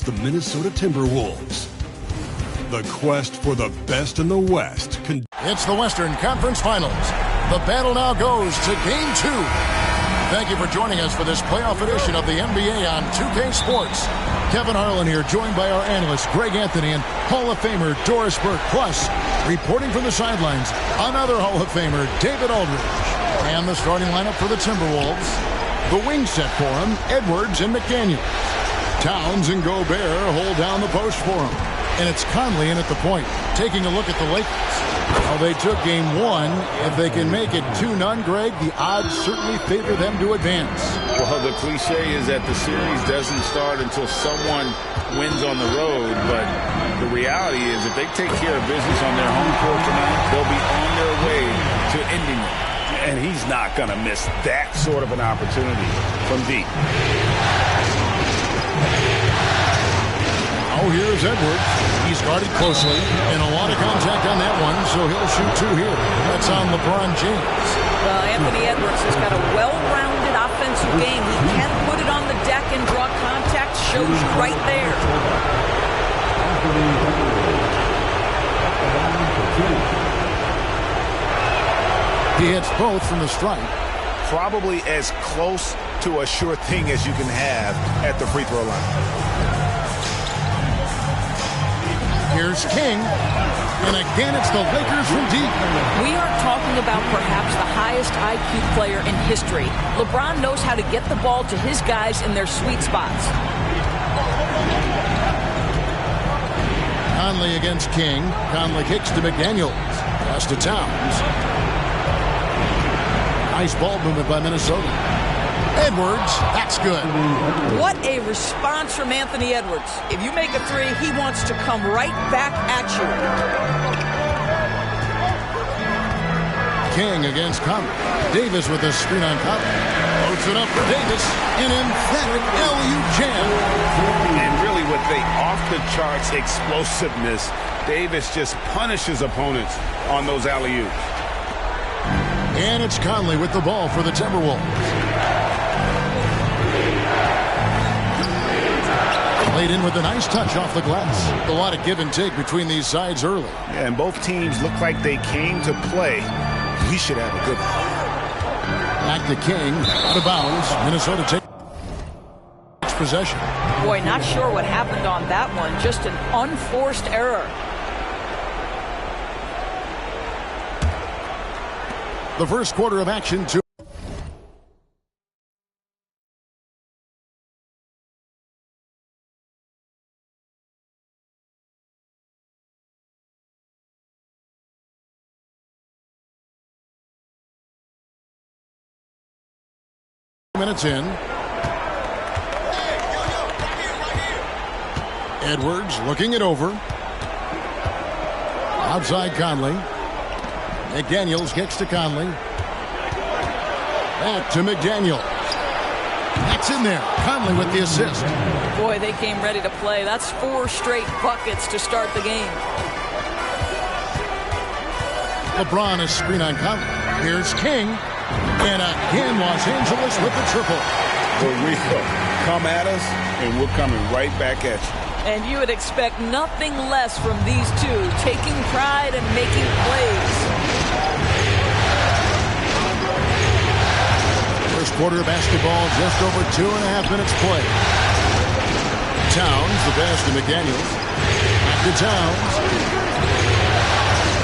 the Minnesota Timberwolves. The quest for the best in the West. It's the Western Conference Finals. The battle now goes to Game 2. Thank you for joining us for this playoff edition of the NBA on 2K Sports. Kevin Harlan here, joined by our analysts Greg Anthony and Hall of Famer Doris Burke. Plus, reporting from the sidelines, another Hall of Famer, David Aldridge. And the starting lineup for the Timberwolves. The wing set for him, Edwards and McDaniels. Towns and Gobert hold down the post for him. And it's Conley in at the point. Taking a look at the Lakers. Well, they took Game 1. If they can make it 2-0, Greg, the odds certainly favor them to advance. Well, the cliche is that the series doesn't start until someone wins on the road. But the reality is if they take care of business on their home court tonight, they'll be on their way to ending it. And he's not going to miss that sort of an opportunity from deep. Oh, here's Edwards. He's guarded closely, and a lot of contact on that one, so he'll shoot 2 here. That's on LeBron James. Well, Anthony Edwards has got a well-rounded offensive game. He can put it on the deck and draw contact. Shows you right there. He hits both from the stripe. Probably as close to a sure thing as you can have at the free throw line. Here's King, and again it's the Lakers from deep. We aren't talking about perhaps the highest IQ player in history. LeBron knows how to get the ball to his guys in their sweet spots. Conley against King. Conley kicks to McDaniels. Pass to Towns. Nice ball movement by Minnesota. Edwards, that's good. What a response from Anthony Edwards. If you make a three, he wants to come right back at you. King against Conley. Davis with a screen on Conley. Loads it up for Davis. An emphatic LU jam. And really with the off-the-charts explosiveness, Davis just punishes opponents on those alley-oops. And it's Conley with the ball for the Timberwolves. Laid in with a nice touch off the glass. A lot of give and take between these sides early. Yeah, and both teams look like they came to play. We should have a good one. Back to King. Out of bounds. Minnesota takes possession. Boy, not sure what happened on that one. Just an unforced error. The first quarter of action. 2 minutes in. Edwards looking it over. Outside Conley. McDaniels kicks to Conley. Back to McDaniels. That's in there. Conley with the assist. Boy, they came ready to play. That's 4 straight buckets to start the game. LeBron is screen on Conley. Here's King. And again, Los Angeles with the triple. For real. Come at us, and we're coming right back at you. And you would expect nothing less from these two, taking pride and making plays. First quarter of basketball, just over 2.5 minutes play. Towns, the pass to McDaniels. Back to Towns.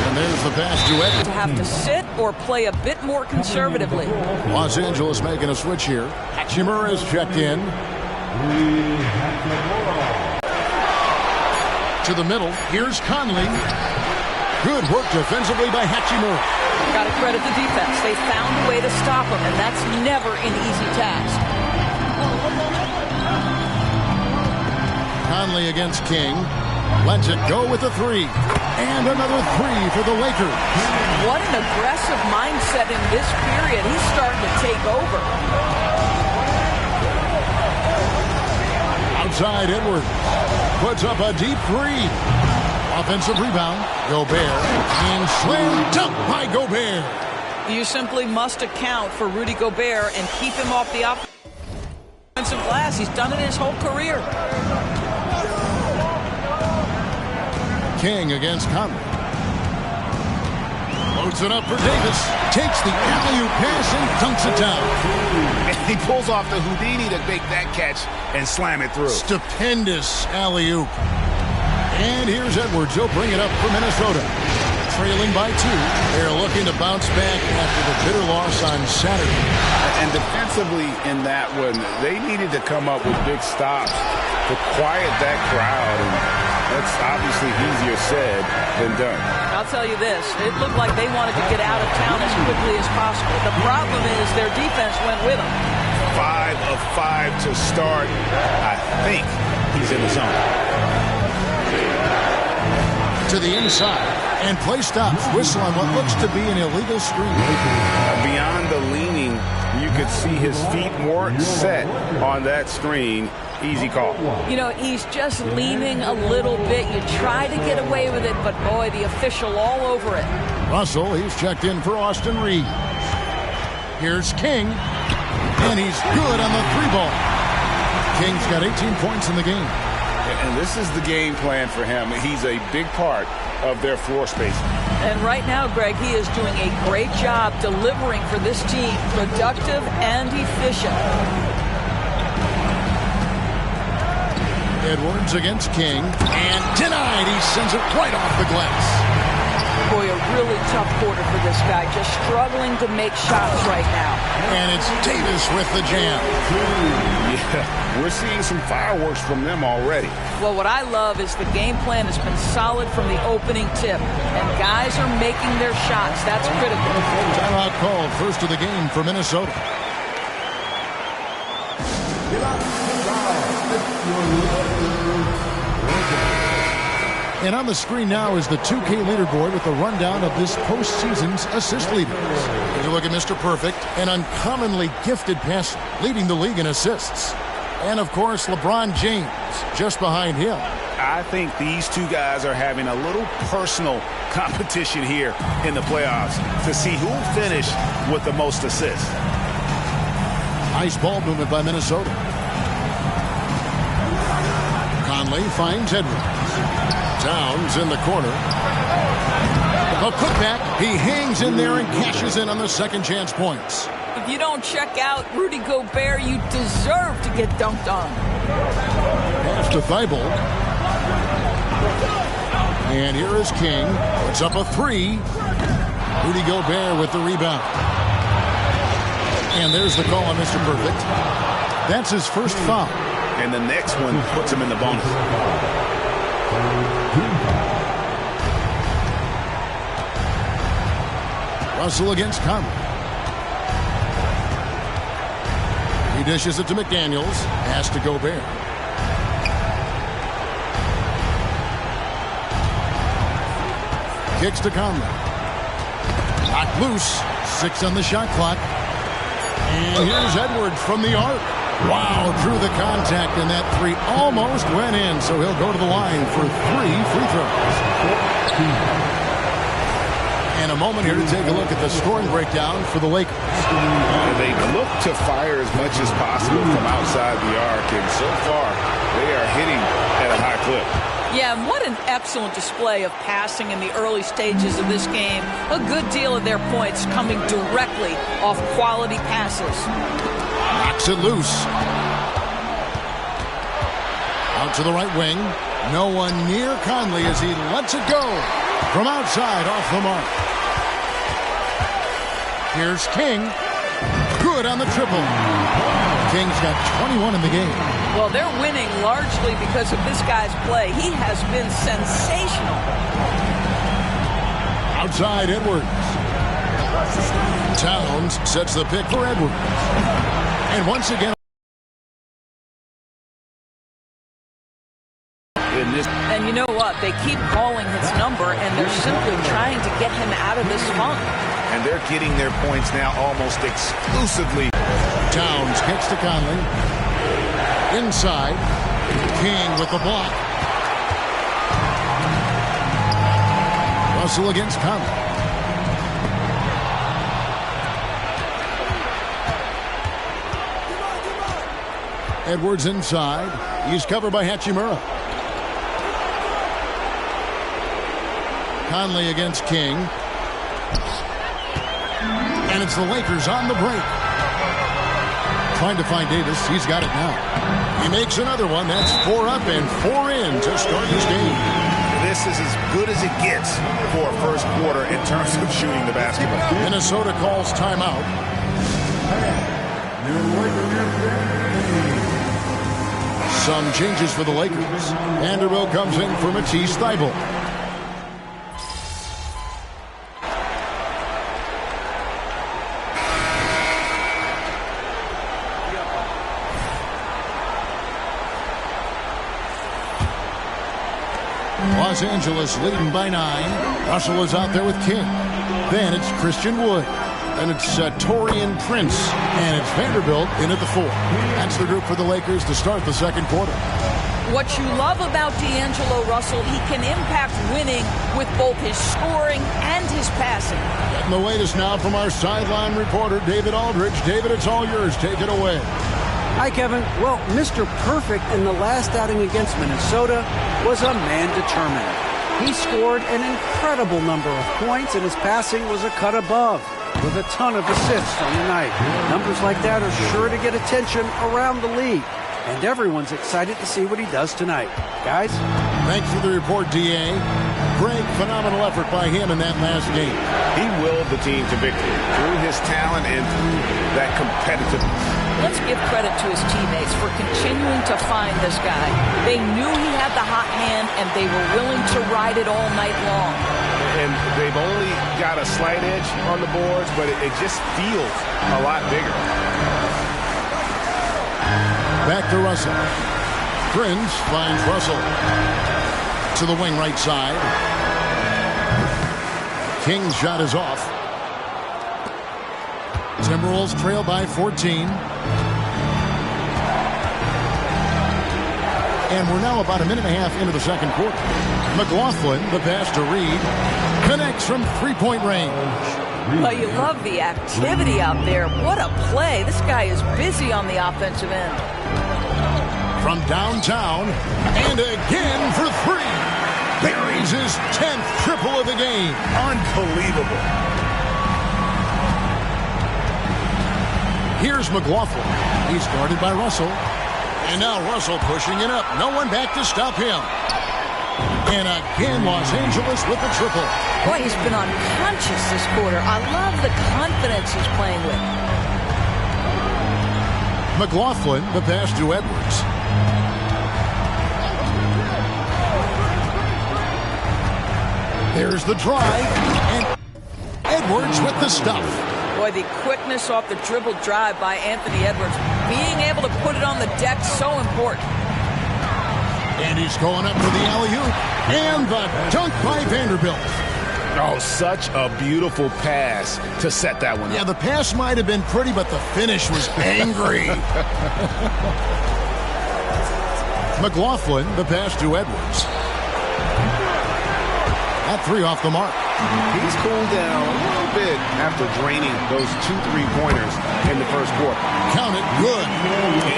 And there's the pass to Edwards. To have to sit or play a bit more conservatively. Los Angeles making a switch here. Hachimura is checked in. To the middle. Here's Conley. Good work defensively by Hachimura. Got to credit the defense. They found a way to stop him, and that's never an easy task. Conley against King. Lets it go with a 3. And another 3 for the Lakers. What an aggressive mindset in this period. He's starting to take over. Outside Edwards. Puts up a deep 3. Offensive rebound. Gobert. And slam dunk by Gobert. You simply must account for Rudy Gobert and keep him off the offensive glass. He's done it his whole career. King against Conley. Loads it up for Davis. Takes the alley-oop pass and dunks it down. And he pulls off the Houdini to make that catch and slam it through. Stupendous alley-oop. And here's Edwards. He'll bring it up for Minnesota. Trailing by 2. They're looking to bounce back after the bitter loss on Saturday. And defensively in that one, they needed to come up with big stops to quiet that crowd. And that's obviously easier said than done. I'll tell you this. It looked like they wanted to get out of town as quickly as possible. The problem is their defense went with them. 5 of 5 to start. I think he's in the zone. To the inside. And play stops. Whistle on what looks to be an illegal screen. Beyond the leaning, you could see his feet weren't set on that screen. Easy call. You know, he's just leaning a little bit. You try to get away with it, but boy, the official all over it. Russell, he's checked in for Austin Reeves. Here's King. And he's good on the 3-ball. King's got 18 points in the game. And this is the game plan for him. He's a big part of their floor spacing. And right now, Greg, he is doing a great job delivering for this team. Productive and efficient. Edwards against King. And denied. He sends it right off the glass. Boy, a really tough quarter for this guy. Just struggling to make shots right now. And it's Davis with the jam. Yeah, we're seeing some fireworks from them already. Well, what I love is the game plan has been solid from the opening tip. And guys are making their shots. That's critical. Timeout called. First of the game for Minnesota. And on the screen now is the 2K leaderboard with the rundown of this postseason's assist leaders. You look at Mr. Perfect, an uncommonly gifted passer, leading the league in assists. And, of course, LeBron James just behind him. I think these two guys are having a little personal competition here in the playoffs to see who will finish with the most assists. Nice ball movement by Minnesota. Conley finds Edwards. Downs in the corner. A putback. He hangs in there and cashes in on the second chance points. If you don't check out Rudy Gobert, you deserve to get dunked on. Pass to Thibault. And here is King. Puts up a 3. Rudy Gobert with the rebound. And there's the call on Mr. Perfect. That's his first foul. And the next one puts him in the bonus. Russell against Conley. He dishes it to McDaniels. Pass to Gobert. Kicks to Conley. Knocked loose. 6 on the shot clock. And here's Edwards from the arc. Wow, through the contact, and that 3 almost went in, so he'll go to the line for 3 free throws. And a moment here to take a look at the scoring breakdown for the Lakers. They look to fire as much as possible from outside the arc, and so far they are hitting at a high clip. Yeah, and what an excellent display of passing in the early stages of this game. A good deal of their points coming directly off quality passes. Knocks it loose. Out to the right wing. No one near Conley as he lets it go. From outside, off the mark. Here's King. Good on the triple. King's got 21 in the game. Well, they're winning largely because of this guy's play. He has been sensational. Outside, Edwards. Towns sets the pick for Edwards. And once again, and you know what? They keep calling his number, and they're simply trying to get him out of this funk. And they're getting their points now almost exclusively. Towns kicks to Conley. Inside. King with the block. Russell against Conley. Edwards inside. He's covered by Hachimura. Conley against King. And it's the Lakers on the break. Trying to find Davis. He's got it now. He makes another one. That's 4 up and 4 in to start this game. This is as good as it gets for a first quarter in terms of shooting the basketball. Minnesota calls timeout. Some changes for the Lakers. Vanderbilt comes in for Matisse Thybulle. Los Angeles leading by 9. Russell is out there with King. Then it's Christian Wood. And it's Taurean Prince. And it's Vanderbilt in at the 4. That's the group for the Lakers to start the second quarter. What you love about D'Angelo Russell, he can impact winning with both his scoring and his passing. Getting the latest now from our sideline reporter, David Aldridge. David, it's all yours. Take it away. Hi, Kevin. Well, Mr. Perfect in the last outing against Minnesota was a man determined. He scored an incredible number of points, and his passing was a cut above, with a ton of assists on the night. Numbers like that are sure to get attention around the league, and everyone's excited to see what he does tonight. Guys? Thanks for the report, D.A. Great, phenomenal effort by him in that last game. He willed the team to victory through his talent and through that competitiveness. Let's give credit to his teammates for continuing to find this guy. They knew he had the hot hand, and they were willing to ride it all night long. And they've only got a slight edge on the boards, but it just feels a lot bigger. Back to Russell. Prince finds Russell to the wing right side. King's shot is off. Timberwolves trail by 14. And we're now about a minute and a half into the second quarter. McLaughlin, the pass to Reed, connects from three-point range. Well, you love the activity out there. What a play. This guy is busy on the offensive end. From downtown, and again for 3. Buries his 10th triple of the game. Unbelievable. Here's McLaughlin. He's guarded by Russell. And now Russell pushing it up. No one back to stop him. And again, Los Angeles with the triple. Boy, he's been unconscious this quarter. I love the confidence he's playing with. McLaughlin, the pass to Edwards. There's the drive. And Edwards with the stuff. Boy, the quickness off the dribble drive by Anthony Edwards. Being able to put it on the deck, so important. And he's going up for the alley-oop. And the dunk by Vanderbilt. Oh, such a beautiful pass to set that one up. Yeah, the pass might have been pretty, but the finish was angry. McLaughlin, the pass to Edwards. That 3 off the mark. He's cooled down a little bit after draining those 2 3-pointers in the first quarter. Count it, good.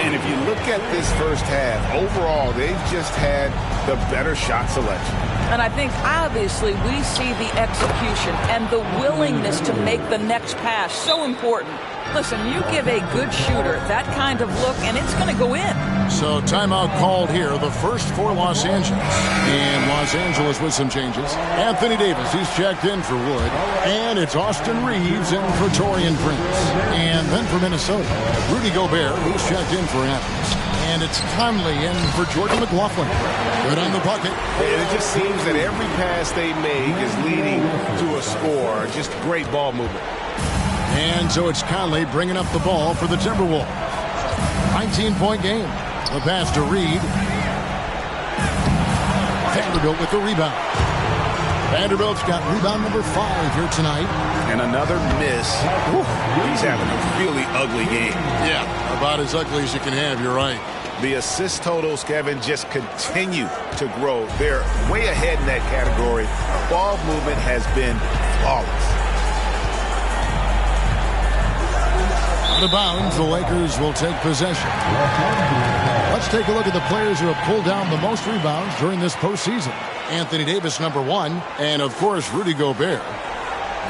And if you look at this first half, overall, they've just had the better shot selection. And I think, obviously, we see the execution and the willingness to make the next pass so important. Listen, you give a good shooter that kind of look, and it's going to go in. So timeout called here, the first for Los Angeles. And Los Angeles with some changes. Anthony Davis, he's checked in for Wood. And it's Austin Reeves in for Taurean Prince. And then for Minnesota, Rudy Gobert, who's checked in for Adams. And it's Conley in for Jordan McLaughlin. Good on the bucket. It just seems that every pass they make is leading to a score. Just great ball movement. And so it's Conley bringing up the ball for the Timberwolves. 19-point game. The pass to Reed. Vanderbilt with the rebound. Vanderbilt's got rebound number 5 here tonight. And another miss. He's having a really ugly game. Yeah, about as ugly as you can have, you're right. The assist totals, Kevin, just continue to grow. They're way ahead in that category. Ball movement has been flawless. Out of bounds, the Lakers will take possession. Let's take a look at the players who have pulled down the most rebounds during this postseason. Anthony Davis, #1, and of course, Rudy Gobert.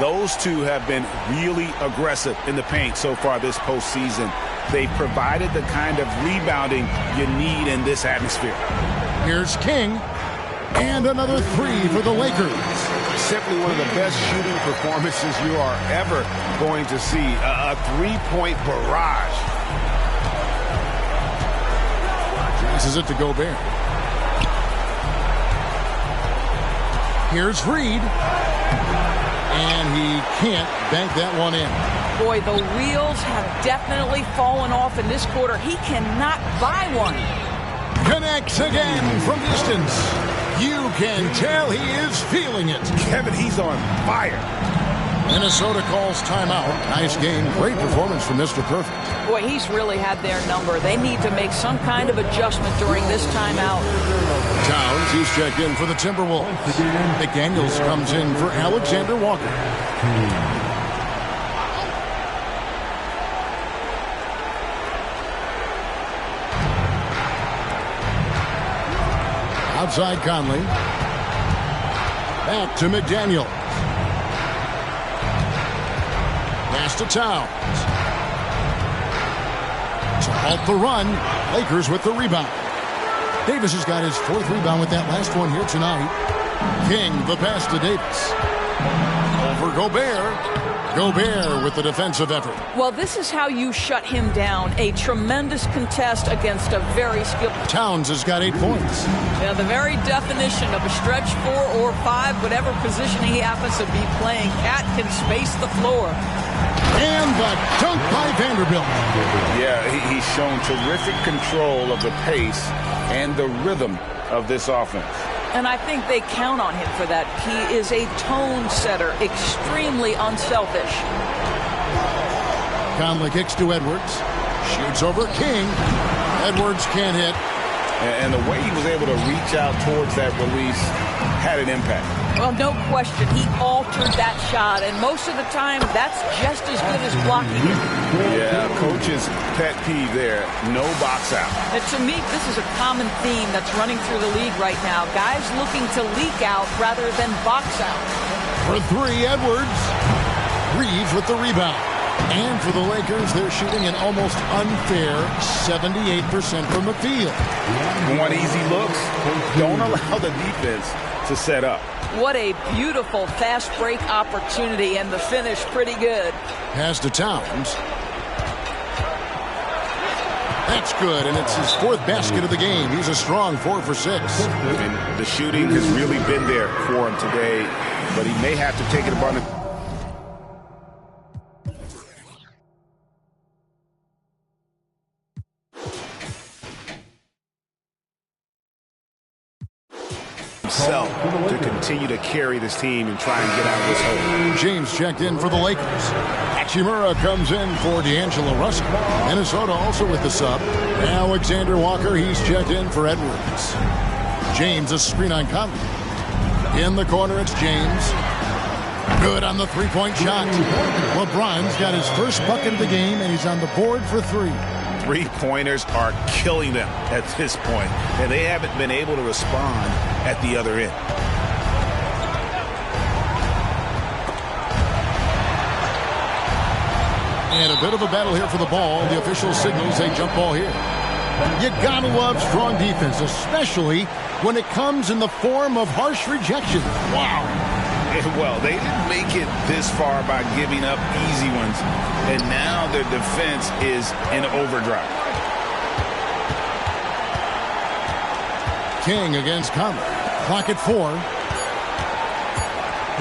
Those two have been really aggressive in the paint so far this postseason. They provided the kind of rebounding you need in this atmosphere. Here's King, and another three for the Lakers. Simply one of the best shooting performances you are ever going to see. A three-point barrage. Passes it to Gobert. Here's Reed. And he can't bank that one in. Boy, the wheels have definitely fallen off in this quarter. He cannot buy one. Connects again from distance. You can tell he is feeling it. Kevin, he's on fire. Minnesota calls timeout. Nice game. Great performance from Mr. Perfect. Boy, he's really had their number. They need to make some kind of adjustment during this timeout. Towns, he's checked in for the Timberwolves. McDaniels comes in for Alexander Walker. Outside Conley. Back to McDaniel. Pass to Towns. To halt the run. Lakers with the rebound. Davis has got his 4th rebound with that last one here tonight. King, the pass to Davis. Over Gobert. Gobert with the defensive effort. Well, this is how you shut him down. A tremendous contest against a very skilled. Towns has got 8 points. Yeah, the very definition of a stretch 4 or 5, whatever position he happens to be playing, Cat can space the floor. And the dunk by Vanderbilt. Yeah, he's shown terrific control of the pace and the rhythm of this offense. And I think they count on him for that. He is a tone setter, extremely unselfish. Conley kicks to Edwards. Shoots over King. Edwards can't hit. And the way he was able to reach out towards that release had an impact. Well, no question. He altered that shot, and most of the time, that's just as good as blocking it. Yeah, coach's pet peeve there. No box out. And to me, this is a common theme that's running through the league right now. Guys looking to leak out rather than box out. For 3, Edwards. Reeves with the rebound. And for the Lakers, they're shooting an almost unfair 78% from the field. Want easy looks? Don't allow the defense to set up. What a beautiful fast break opportunity, and the finish pretty good. Pass to Towns. That's good, and it's his 4th basket of the game. He's a strong 4 for 6. And the shooting has really been there for him today, but he may have to take it upon himself to continue to carry this team and try and get out of this hole. James checked in for the Lakers. Hachimura comes in for D'Angelo Russell. Minnesota also with the sub. Alexander Walker, he's checked in for Edwards. James, a screen on Conley. In the corner, it's James. Good on the 3-point shot. LeBron's got his first bucket of the game, and he's on the board for 3. 3-pointers are killing them at this point, and they haven't been able to respond at the other end. And a bit of a battle here for the ball. The official signals a jump ball here. You gotta love strong defense, especially when it comes in the form of harsh rejection. Wow. Well, they didn't make it this far by giving up easy ones, and now their defense is in overdrive. King against Conley. Clock at 4.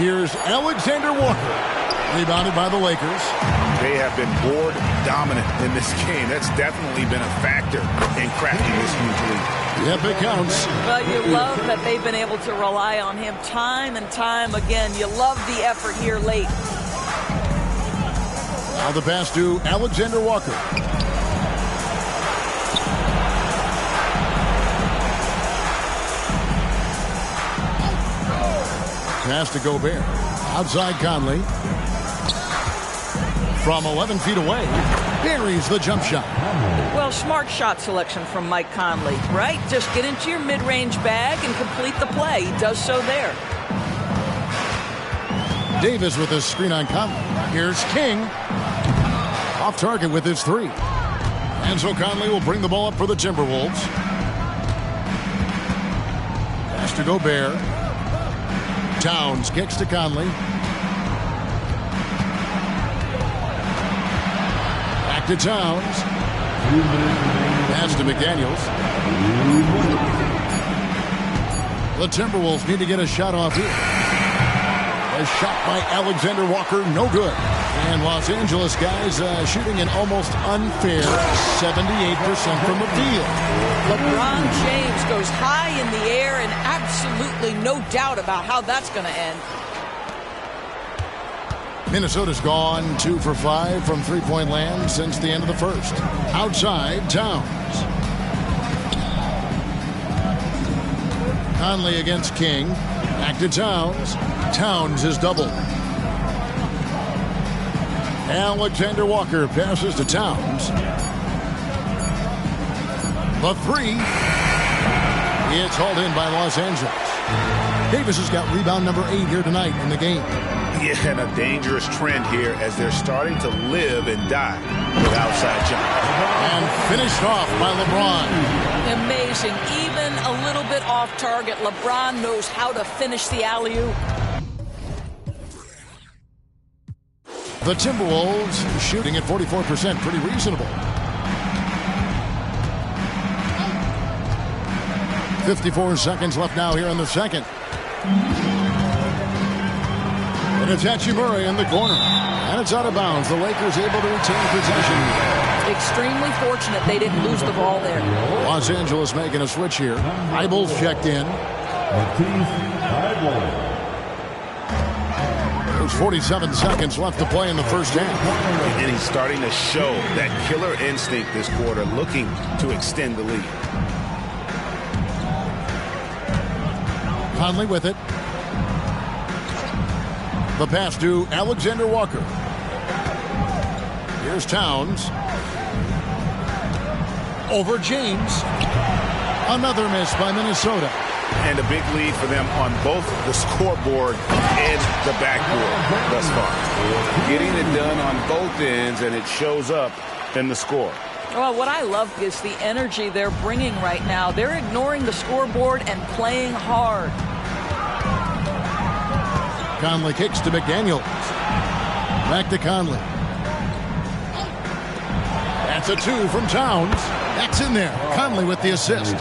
Here's Alexander Walker. Rebounded by the Lakers. They have been board dominant in this game. That's definitely been a factor in cracking this huge lead. Yep, it counts. Well, you love that they've been able to rely on him time and time again. You love the effort here late. Now the pass to Alexander Walker. Pass to Gobert. Outside Conley. From 11 feet away. buries the jump shot. Well, smart shot selection from Mike Conley, right? Just get into your mid-range bag and complete the play. He does so there. Davis with a screen on Conley. Here's King. Off target with his three. And so Conley will bring the ball up for the Timberwolves. Pass to Gobert. Towns kicks to Conley. Back to Towns. Pass to McDaniels. The Timberwolves need to get a shot off here. A shot by Alexander Walker, no good. And Los Angeles guys shooting an almost unfair 78% from the field. LeBron James goes high in the air and absolutely no doubt about how that's going to end. Minnesota's gone 2 for 5 from three-point land since the end of the first. Outside, Towns. Conley against King. Back to Towns. Towns is doubled. Alexander Walker passes to Towns. The three. It's hauled in by Los Angeles. Davis has got rebound number 8 here tonight in the game. Yeah, and a dangerous trend here as they're starting to live and die with outside jump. And finished off by LeBron. Amazing. Even a little bit off target. LeBron knows how to finish the alley-oop. The Timberwolves shooting at 44%, pretty reasonable. 54 seconds left now here in the second. And it's Hachimura in the corner. And it's out of bounds. The Lakers able to retain possession. Extremely fortunate they didn't lose the ball there. Los Angeles making a switch here. Eibel's checked in. There's 47 seconds left to play in the first half. And he's starting to show that killer instinct this quarter, looking to extend the lead. Conley with it. The pass to Alexander Walker. Here's Towns. Over James. Another miss by Minnesota. And a big lead for them on both the scoreboard and the backboard thus far. Getting it done on both ends, and it shows up in the score. Well, what I love is the energy they're bringing right now. They're ignoring the scoreboard and playing hard. Conley kicks to McDaniels. Back to Conley. That's a 2 from Towns. That's in there. Conley with the assist.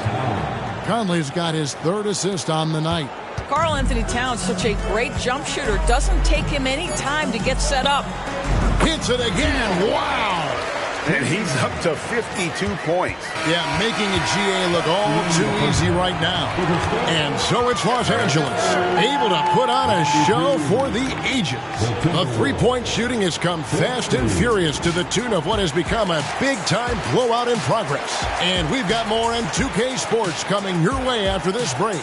Conley's got his 3rd assist on the night. Karl Anthony Towns, such a great jump shooter. Doesn't take him any time to get set up. Hits it again. Wow. And he's up to 52 points. Yeah, making a GA look all too easy right now. And so it's Los Angeles, able to put on a show for the ages. The three-point shooting has come fast and furious to the tune of what has become a big-time blowout in progress. And we've got more in 2K Sports coming your way after this break.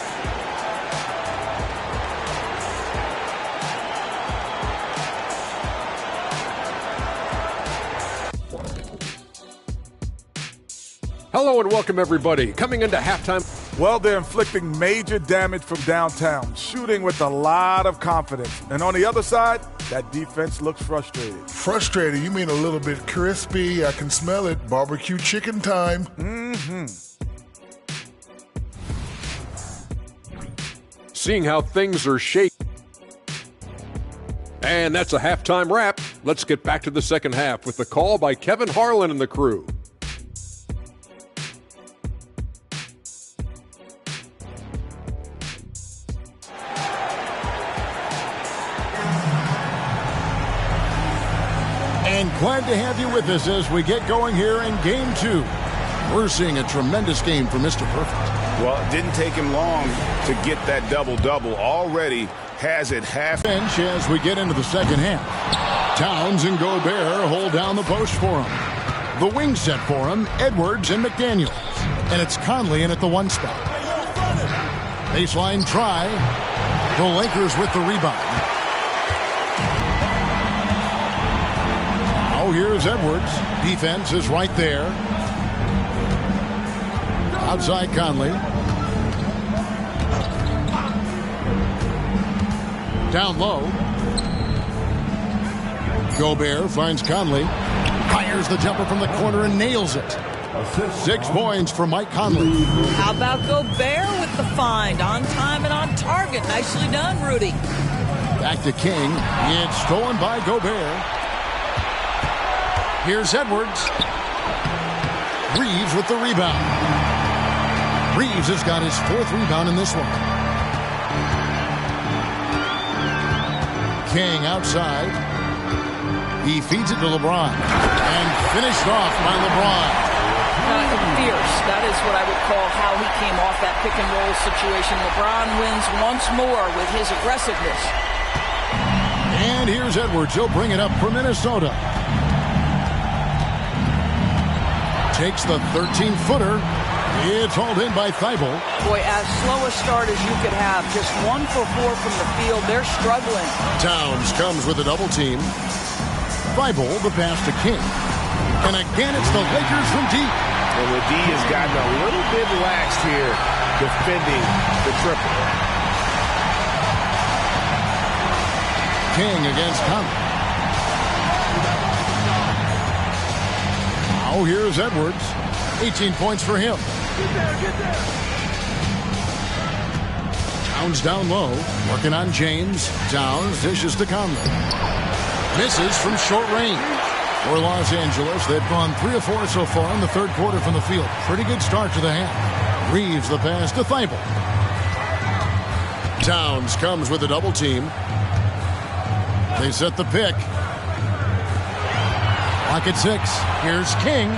Hello and welcome, everybody. Coming into halftime. Well, they're inflicting major damage from downtown, shooting with a lot of confidence. And on the other side, that defense looks frustrated. Frustrated? You mean a little bit crispy? I can smell it. Barbecue chicken time. Seeing how things are shaking. And that's a halftime wrap. Let's get back to the second half with the call by Kevin Harlan and the crew. And glad to have you with us as we get going here in Game 2. We're seeing a tremendous game for Mr. Perfect. Well, it didn't take him long to get that double-double. Already has it half. Bench as we get into the second half. Towns and Gobert hold down the post for him. The wing set for him, Edwards and McDaniels. And it's Conley in at the 1 spot. Baseline try. The Lakers with the rebound. Now here's Edwards. Defense is right there. Outside Conley. Down low. Gobert finds Conley. Fires the jumper from the corner and nails it. 6 points for Mike Conley. How about Gobert with the find? On time and on target. Nicely done, Rudy. Back to King. It's stolen by Gobert. Here's Edwards. Reeves with the rebound. Reeves has got his 4th rebound in this one. King outside. He feeds it to LeBron. And finished off by LeBron. Fierce. That is what I would call how he came off that pick and roll situation. LeBron wins once more with his aggressiveness. And here's Edwards. He'll bring it up for Minnesota. Takes the 13-footer. It's hauled in by Thibault. Boy, as slow a start as you could have. Just 1 for 4 from the field. They're struggling. Towns comes with a double team. Thibault, the pass to King. And again, it's the Lakers from deep. Well, the D has gotten a little bit lax here defending the triple. King against Conley. Now here's Edwards. 18 points for him. Get there. Towns down low. Working on James. Towns dishes to Conley. Misses from short range. For Los Angeles, they've gone 3 of 4 so far in the 3rd quarter from the field. Pretty good start to the half. Reeves the pass to Thibault. Towns comes with a double team. They set the pick. Clock at 6. Here's King.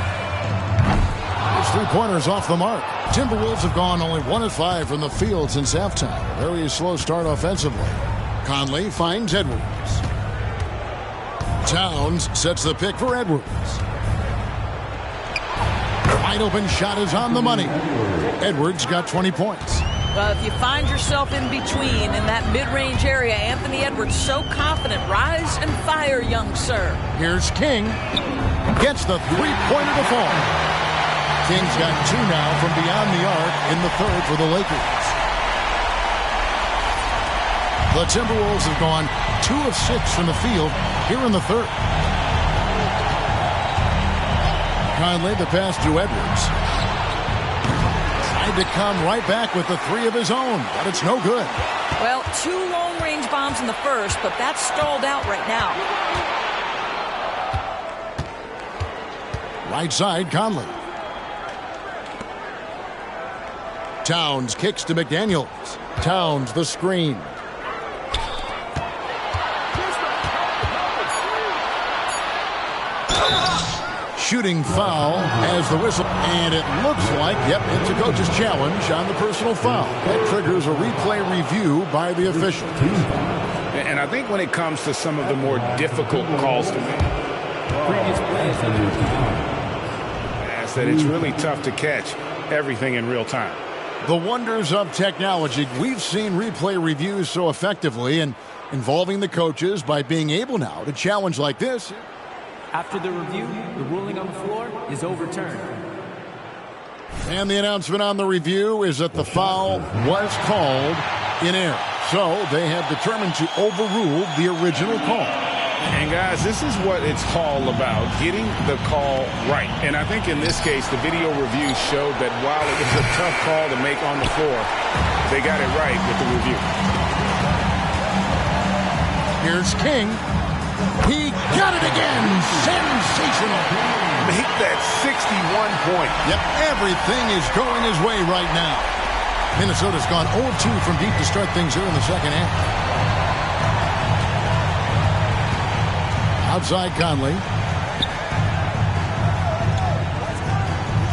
His 3-pointers off the mark. Timberwolves have gone only 1 of 5 from the field since halftime. Very slow start offensively. Conley finds Edwards. Towns sets the pick for Edwards. Wide open shot is on the money. Edwards got 20 points. Well, if you find yourself in between in that mid-range area, Anthony Edwards so confident. Rise and fire, young sir. Here's King. Gets the 3-pointer to fall. King's got 2 now from beyond the arc in the 3rd for the Lakers. The Timberwolves have gone 2 of 6 from the field here in the 3rd. Conley the pass to Edwards. Tried to come right back with the 3 of his own, but it's no good. Well, 2 long-range bombs in the first, but that's stalled out right now. Right side, Conley. Towns kicks to McDaniels. Towns the screen. Shooting foul as the whistle. And it looks like, yep, it's a coach's challenge on the personal foul. That triggers a replay review by the official. And I think when it comes to some of the more difficult calls to make, that it's really tough to catch everything in real time. The wonders of technology. We've seen replay reviews so effectively and involving the coaches by being able now to challenge like this. After the review, the ruling on the floor is overturned. And the announcement on the review is that the foul was called in error. So they have determined to overrule the original call. And guys, this is what it's all about, getting the call right. And I think in this case, the video review showed that while it was a tough call to make on the floor, they got it right with the review. Here's King. He got it again. Sensational. Make that 61 point. Yep, everything is going his way right now. Minnesota's gone 0-2 from deep to start things here in the second half. Outside Conley.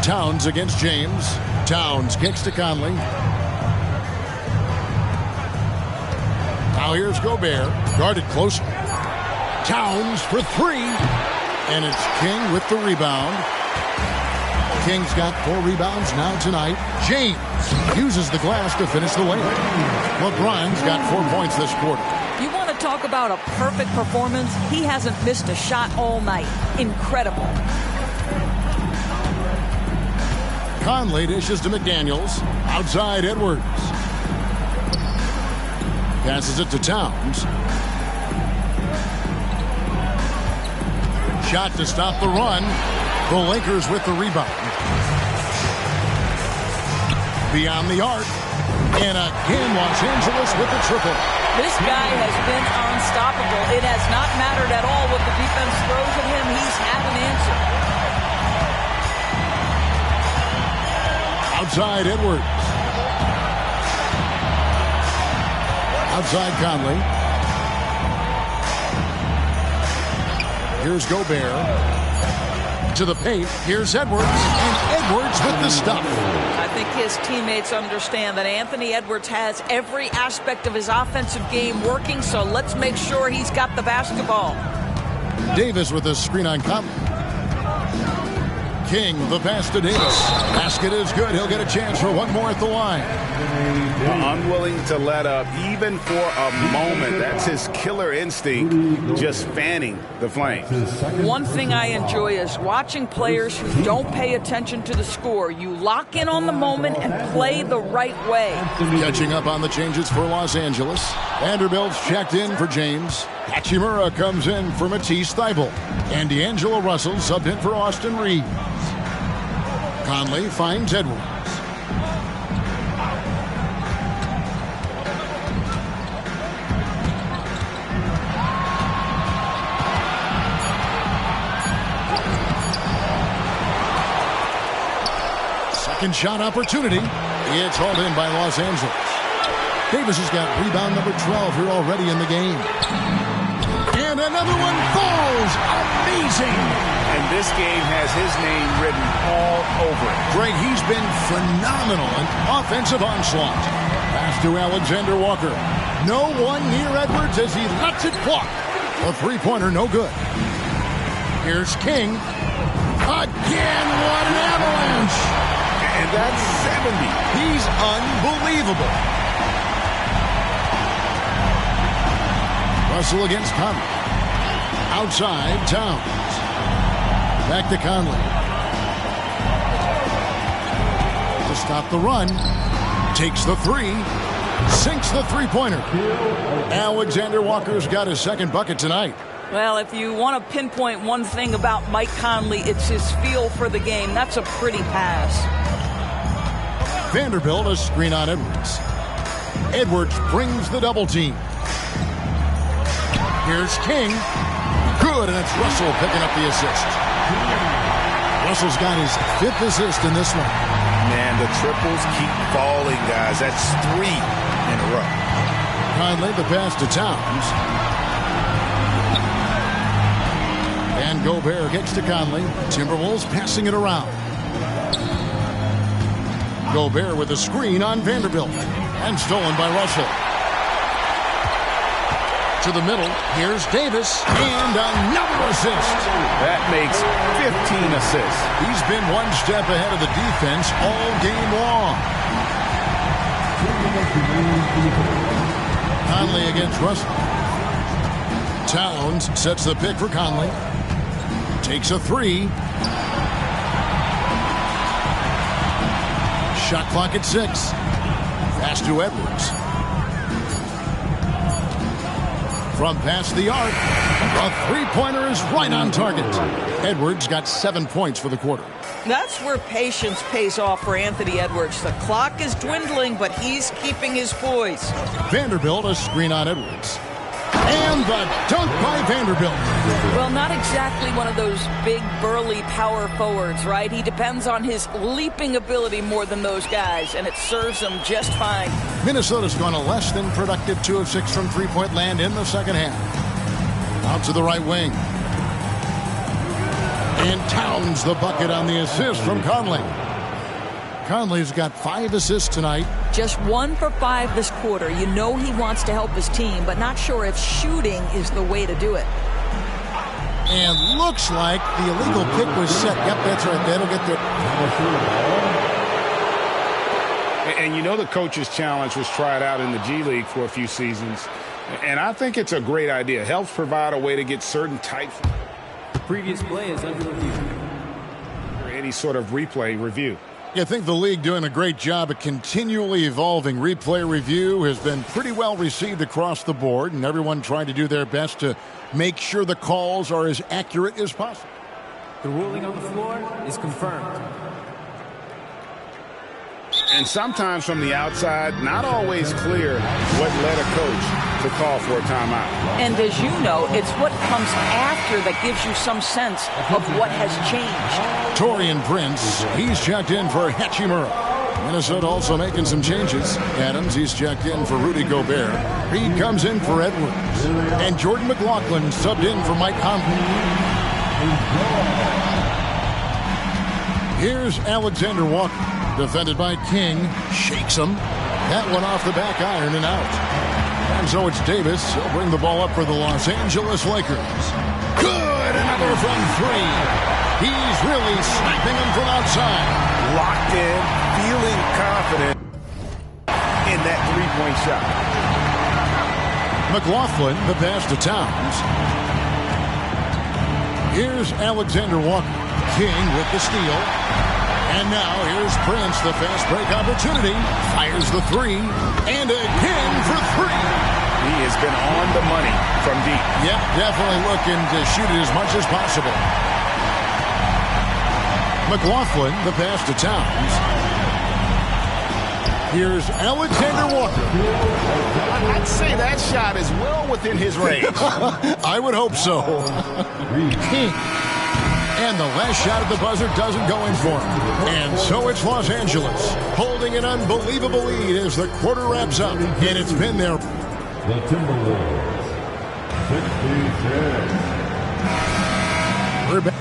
Towns against James. Towns kicks to Conley. Now here's Gobert. Guarded closely. Towns for 3. And it's King with the rebound. King's got 4 rebounds now tonight. James uses the glass to finish the layup. LeBron's got 4 points this quarter. You want to talk about a perfect performance. He hasn't missed a shot all night. Incredible. Conley dishes to McDaniels. Outside Edwards. Passes it to Towns. Shot to stop the run. The Lakers with the rebound. Beyond the arc. And again, Los Angeles with the triple. This guy has been unstoppable. It has not mattered at all what the defense throws at him. He's had an answer. Outside Edwards. Outside Conley. Here's Gobert. To the paint. Here's Edwards. And Edwards with the stop. I think his teammates understand that Anthony Edwards has every aspect of his offensive game working, so let's make sure he's got the basketball. Davis with a screen on Conley. King, the pass to Davis. Basket is good. He'll get a chance for one more at the line. Unwilling to let up, even for a moment. That's his killer instinct, just fanning the flames. One thing I enjoy is watching players who don't pay attention to the score. You lock in on the moment and play the right way. Catching up on the changes for Los Angeles. Vanderbilt's checked in for James. Hachimura comes in for Matisse Thybulle. And D'Angelo Russell subbed in for Austin Reeves. Conley finds Edwards. Second shot opportunity. It's hauled in by Los Angeles. Davis has got rebound number 12 here already in the game. And another one falls. Amazing. And this game has his name written all over it. Greg, he's been phenomenal in offensive onslaught. Pass to Alexander Walker. No one near Edwards as he lets it walk. A three-pointer, no good. Here's King. Again, what an avalanche. And that's 70. He's unbelievable. Russell against Conley. Outside, Towns. Back to Conley. To stop the run. Takes the three. Sinks the three-pointer. Alexander Walker's got his second bucket tonight. Well, if you want to pinpoint one thing about Mike Conley, it's his feel for the game. That's a pretty pass. Vanderbilt a screen on Edwards. Edwards brings the double team. Here's King. Good, and it's Russell picking up the assist. Russell's got his fifth assist in this one. Man, the triples keep falling, guys. That's 3 in a row. Conley the pass to Towns. And Gobert gets to Conley. Timberwolves passing it around. Gobert with a screen on Vanderbilt. And stolen by Russell. To the middle. Here's Davis. And another assist. That makes 15 assists. He's been one step ahead of the defense all game long. Conley against Russell. Towns sets the pick for Conley. Takes a three. Shot clock at 6. Pass to Edwards. From past the arc, a three-pointer is right on target. Edwards got 7 points for the quarter. That's where patience pays off for Anthony Edwards. The clock is dwindling, but he's keeping his poise. Vanderbilt a screen on Edwards. And the dunk by Vanderbilt. Well, not exactly one of those big, burly power forwards, right? He depends on his leaping ability more than those guys, and it serves him just fine. Minnesota's gone a less than productive 2 of 6 from three-point land in the second half. Out to the right wing. And Towns the bucket on the assist from Conley. Conley's got 5 assists tonight. Just 1 for 5 this quarter. You know he wants to help his team, but not sure if shooting is the way to do it. And looks like the illegal pick was set. Yep, that's right. That'll get the... And you know the coach's challenge was tried out in the G League for a few seasons. And I think it's a great idea. It helps provide a way to get certain types. The previous play is under review. Or any sort of replay review. I think the league doing a great job at continually evolving. Replay review has been pretty well received across the board, and everyone trying to do their best to make sure the calls are as accurate as possible. The ruling on the floor is confirmed. And sometimes from the outside, not always clear what led a coach to call for a timeout. And as you know, it's what comes after that gives you some sense of what has changed. Taurean Prince, he's checked in for Hachimura. Minnesota also making some changes. Adams, he's checked in for Rudy Gobert. Reed comes in for Edwards. And Jordan McLaughlin subbed in for Mike Conley. Here's Alexander Walker. Defended by King. Shakes him. That one off the back iron and out. And so it's Davis. He'll bring the ball up for the Los Angeles Lakers. Good! Another from three. He's really sniping him from outside. Locked in, feeling confident in that three-point shot. McLaughlin, the pass to Towns. Here's Alexander Walker. King with the steal. And now here's Prince, the fast break opportunity. Fires the three. And again for three. He has been on the money from deep. Yep, definitely looking to shoot it as much as possible. McLaughlin, the pass to Towns. Here's Alexander Walker. I'd say that shot is well within his range. I would hope so. King. And the last shot at the buzzer doesn't go in for him. And so it's Los Angeles holding an unbelievable lead as the quarter wraps up. And it's been there. The Timberwolves, 66. We're back.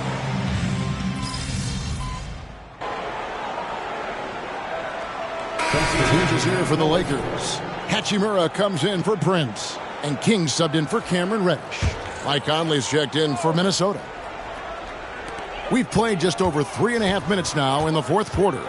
Changes here for the Lakers. Hachimura comes in for Prince. And King subbed in for Cameron Reddish. Mike Conley's checked in for Minnesota. We've played just over 3.5 minutes now in the fourth quarter.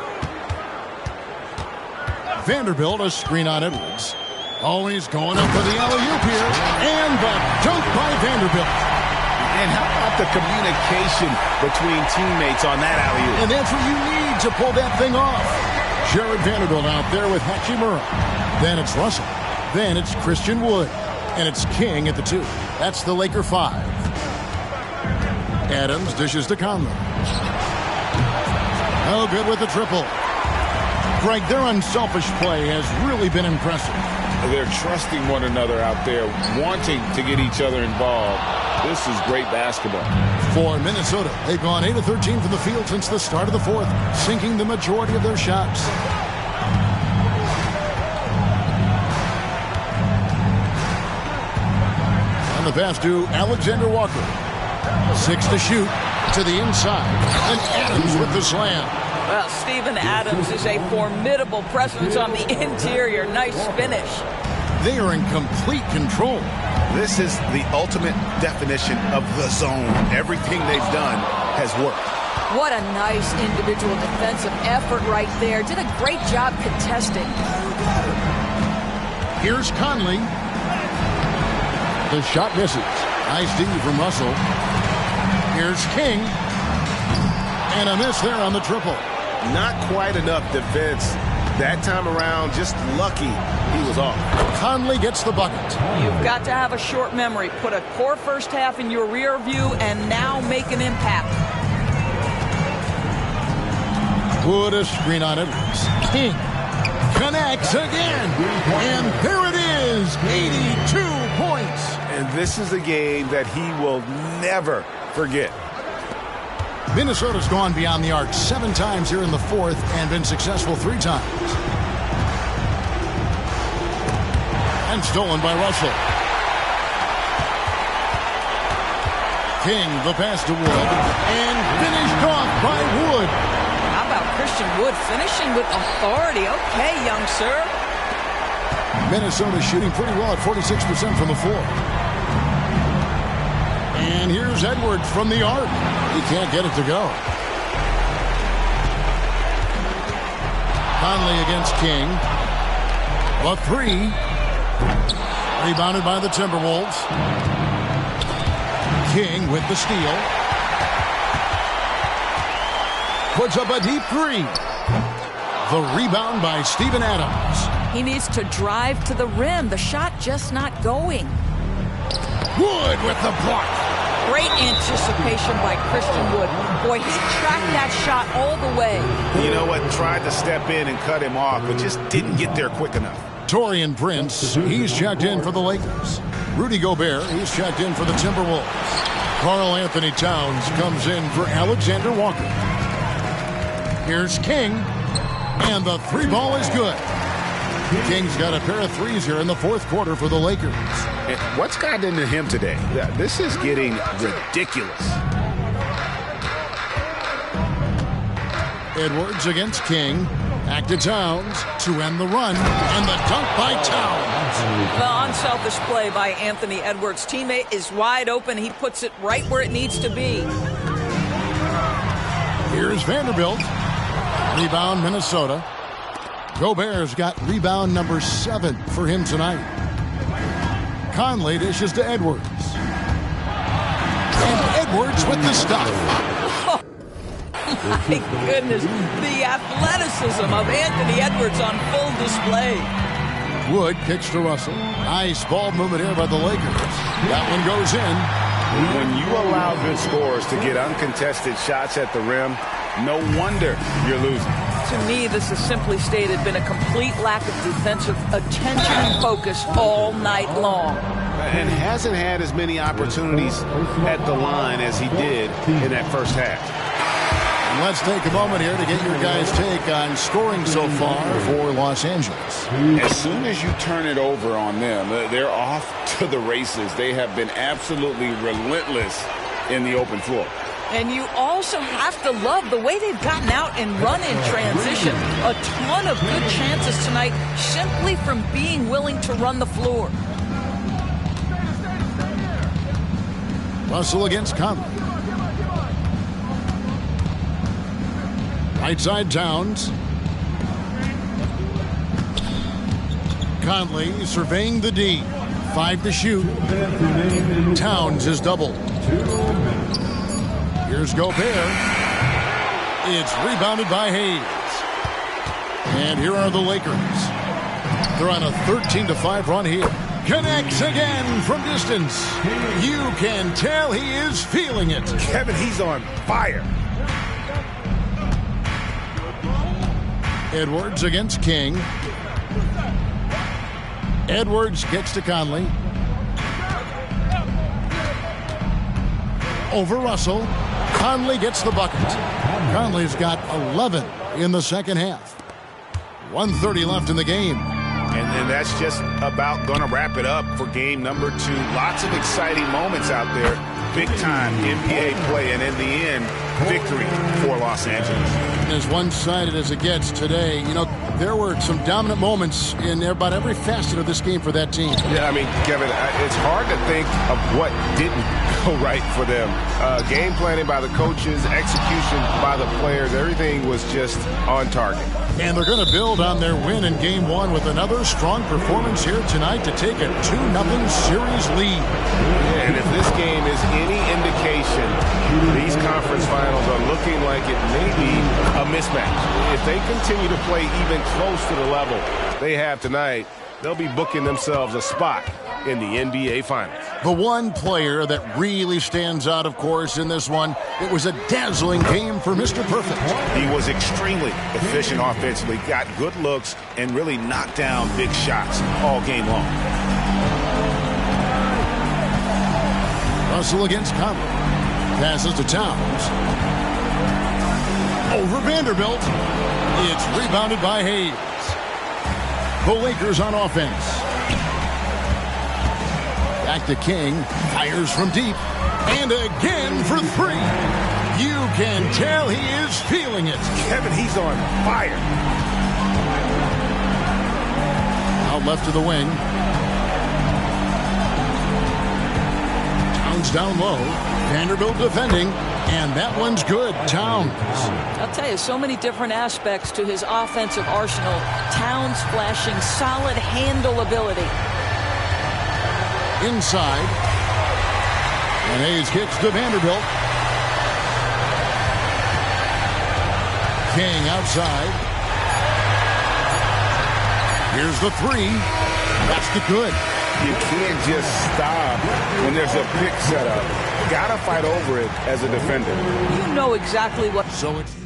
Vanderbilt, a screen on Edwards. Always going up for the alley-oop here. And the dunk by Vanderbilt. And how about the communication between teammates on that alley-oop? And that's what you need to pull that thing off. Jared Vanderbilt out there with Hachimura. Then it's Russell. Then it's Christian Wood. And it's King at the 2. That's the Laker 5. Adams dishes to Conley. Oh, good with the triple. Greg, their unselfish play has really been impressive. They're trusting one another out there, wanting to get each other involved. This is great basketball. For Minnesota, they've gone 8 of 13 from the field since the start of the fourth, sinking the majority of their shots. And the pass to Alexander Walker. 6 to shoot to the inside. And Adams with the slam. Well, Steven Adams is a formidable presence on the interior. Nice finish. They are in complete control. This is the ultimate definition of the zone. Everything they've done has worked. What a nice individual defensive effort right there. Did a great job contesting. Here's Conley. The shot misses. Nice D from Russell. Here's King. And a miss there on the triple. Not quite enough defense that time around. Just lucky he was off. Conley gets the bucket. You've got to have a short memory. Put a core first half in your rear view and now make an impact. Wood a screen on Edwards. King connects again. And there it is. 82 points. And this is a game that he will never forget. Minnesota's gone beyond the arc 7 times here in the fourth and been successful 3 times. And stolen by Russell. King, the pass to Wood. And finished off by Wood. How about Christian Wood finishing with authority? Okay, young sir. Minnesota shooting pretty well at 46% from the floor. And here's Edwards from the arc. He can't get it to go. Conley against King. A 3. Rebounded by the Timberwolves. King with the steal. Puts up a deep three. The rebound by Steven Adams. He needs to drive to the rim. The shot just not going. Wood with the block. Great anticipation by Christian Wood. Boy, he tracked that shot all the way. You know what? Tried to step in and cut him off, but just didn't get there quick enough. Taurean Prince, he's checked in for the Lakers. Rudy Gobert, he's checked in for the Timberwolves. Karl Anthony Towns comes in for Alexander Walker. Here's King, and the three ball is good. King's got a pair of threes here in the fourth quarter for the Lakers. And what's gotten into him today? This is getting ridiculous. Edwards against King. Back to Towns to end the run, and the dunk by Towns. The unselfish play by Anthony Edwards' teammate is wide open. He puts it right where it needs to be. Here's Vanderbilt. Rebound, Minnesota. Gobert's got rebound number 7 for him tonight. Conley dishes to Edwards. And Edwards with the stop. My goodness, the athleticism of Anthony Edwards on full display. Wood kicks to Russell. Nice ball movement here by the Lakers. That one goes in. When you allow good scorers to get uncontested shots at the rim, no wonder you're losing. To me, this has simply stated been a complete lack of defensive attention and focus all night long. And hasn't had as many opportunities at the line as he did in that first half. And let's take a moment here to get your guys' take on scoring so far for Los Angeles. As soon as you turn it over on them, they're off to the races. They have been absolutely relentless in the open floor. And you also have to love the way they've gotten out and run in transition. A ton of good chances tonight simply from being willing to run the floor. Russell against Conley. Right side Towns. Conley surveying the D. 5 to shoot. Towns is doubled. Here's Gobert. It's rebounded by Hayes. And here are the Lakers. They're on a 13-5 run here. Connects again from distance. You can tell he is feeling it. Kevin, he's on fire. Edwards against King. Edwards gets to Conley. Over Russell. Conley gets the bucket. Conley's got 11 in the second half. 1:30 left in the game. And then that's just about going to wrap it up for game number 2. Lots of exciting moments out there. Big-time NBA play, and in the end, victory for Los Angeles. As one-sided as it gets today, you know, there were some dominant moments in about every facet of this game for that team. Yeah, I mean, Kevin, it's hard to think of what didn't go right for them. Game planning by the coaches, execution by the players, everything was just on target. And they're going to build on their win in Game 1 with another strong performance here tonight to take a 2-0 series lead. Yeah, and if this game is any indication, these conference finals are looking like it may be a mismatch. If they continue to play even close to the level they have tonight, they'll be booking themselves a spot in the NBA Finals. The one player that really stands out, of course, in this one, it was a dazzling game for Mr. Perfect. He was extremely efficient offensively, got good looks, and really knocked down big shots all game long. Russell against Conley. Passes to Towns. Over Vanderbilt. It's rebounded by Hayes. The Lakers on offense. Back to King. Fires from deep. And again for 3. You can tell he is feeling it. Kevin, he's on fire. Out left to the wing. Towns down low. Vanderbilt defending. And that one's good. Towns. I'll tell you, so many different aspects to his offensive arsenal. Towns flashing solid handle ability. inside. And Hayes kicks to Vanderbilt. King outside. Here's the three. That's the good. You can't just stop when there's a pick set up. Got to fight over it as a defender. You know exactly what. So it's